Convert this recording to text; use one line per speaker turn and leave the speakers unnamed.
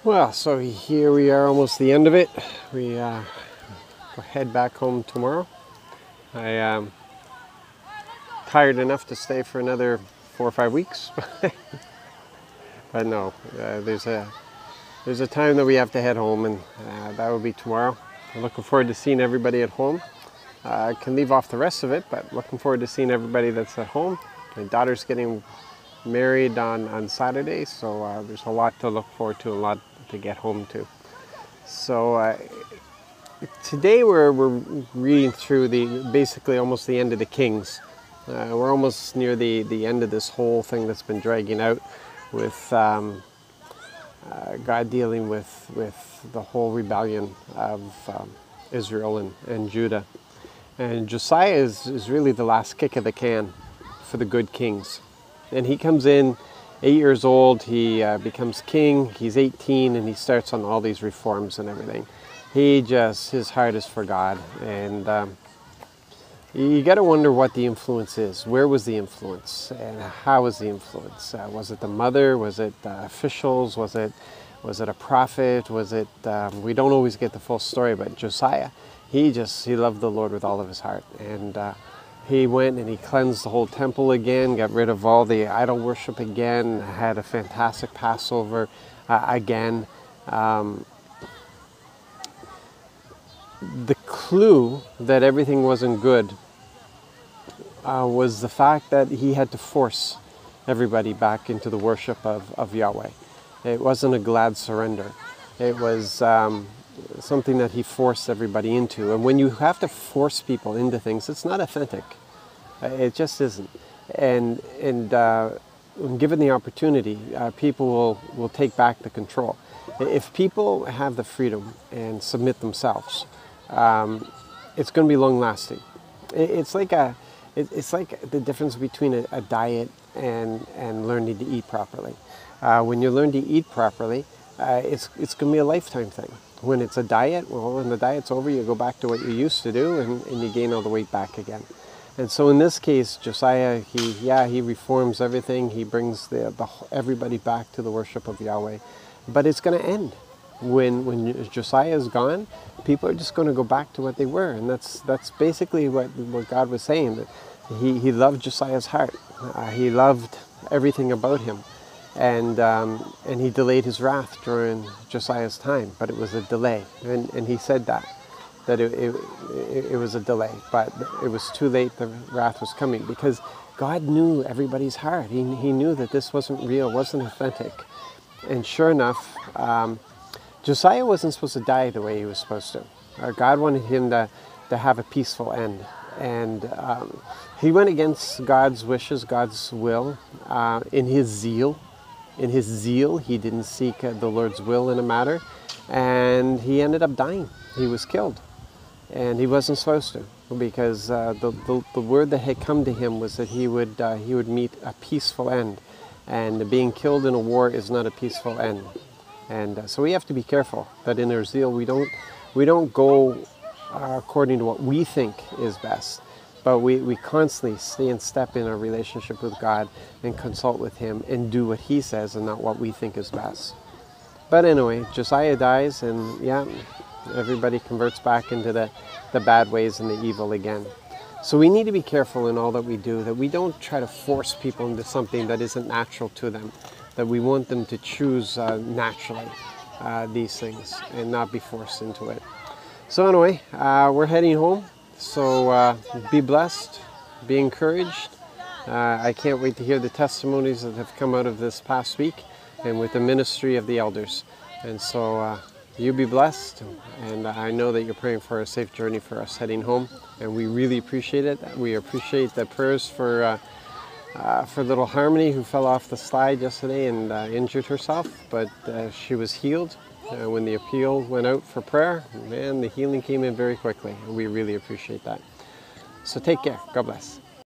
Well, so here we are, almost the end of it. We will head back home tomorrow. I am tired enough to stay for another 4 or 5 weeks, but no, there's a time that we have to head home, and that will be tomorrow. I'm looking forward to seeing everybody at home. I can leave off the rest of it, but looking forward to seeing everybody that's at home. My daughter's getting married on Saturday, so there's a lot to look forward to, a lot to get home to. So today we're reading through basically almost the end of the Kings. We're almost near the end of this whole thing that's been dragging out with God dealing with the whole rebellion of Israel and Judah. And Josiah is really the last kick of the can for the good kings. And he comes in 8 years old, he becomes king, he's 18, and he starts on all these reforms and everything. His heart is for God. And you got to wonder what the influence is. Where was the influence? And how was the influence? Was it the mother? Was it officials? Was it a prophet? Was it, we don't always get the full story, but Josiah, he loved the Lord with all of his heart. And he went and he cleansed the whole temple again, got rid of all the idol worship again, had a fantastic Passover again. The clue that everything wasn't good was the fact that he had to force everybody back into the worship of Yahweh. It wasn't a glad surrender. It was something that he forced everybody into. And when you have to force people into things, it's not authentic. It just isn't. And when given the opportunity, people will take back the control. If people have the freedom and submit themselves, it's going to be long lasting. It's like the difference between a diet and learning to eat properly. When you learn to eat properly, it's going to be a lifetime thing. When it's a diet, well, when the diet's over, you go back to what you used to do, and you gain all the weight back again. And so in this case, Josiah, he reforms everything. He brings everybody back to the worship of Yahweh. But it's going to end. When Josiah is gone, people are just going to go back to what they were. And that's basically what God was saying, that he loved Josiah's heart. He loved everything about him. And he delayed his wrath during Josiah's time, but it was a delay. And he said that it was a delay, but it was too late. The wrath was coming because God knew everybody's heart. He knew that this wasn't real, wasn't authentic. And sure enough, Josiah wasn't supposed to die the way he was supposed to. God wanted him to have a peaceful end. And he went against God's wishes, God's will, in his zeal. In his zeal, he didn't seek the Lord's will in a matter, and he ended up dying. He was killed, and he wasn't supposed to, because the word that had come to him was that he would meet a peaceful end, and being killed in a war is not a peaceful end. And so we have to be careful that in our zeal we don't go according to what we think is best. But we constantly stay in step in our relationship with God and consult with Him and do what He says and not what we think is best. But anyway, Josiah dies, and everybody converts back into the bad ways and the evil again. So we need to be careful in all that we do, that we don't try to force people into something that isn't natural to them, that we want them to choose naturally these things and not be forced into it. So anyway, we're heading home. So be blessed, be encouraged. I can't wait to hear the testimonies that have come out of this past week and with the ministry of the elders. And so you be blessed, and I know that you're praying for a safe journey for us heading home, and we really appreciate it. We appreciate the prayers for little Harmony, who fell off the slide yesterday and injured herself, but she was healed. When the appeal went out for prayer, man, the healing came in very quickly, and we really appreciate that. So take care. God bless.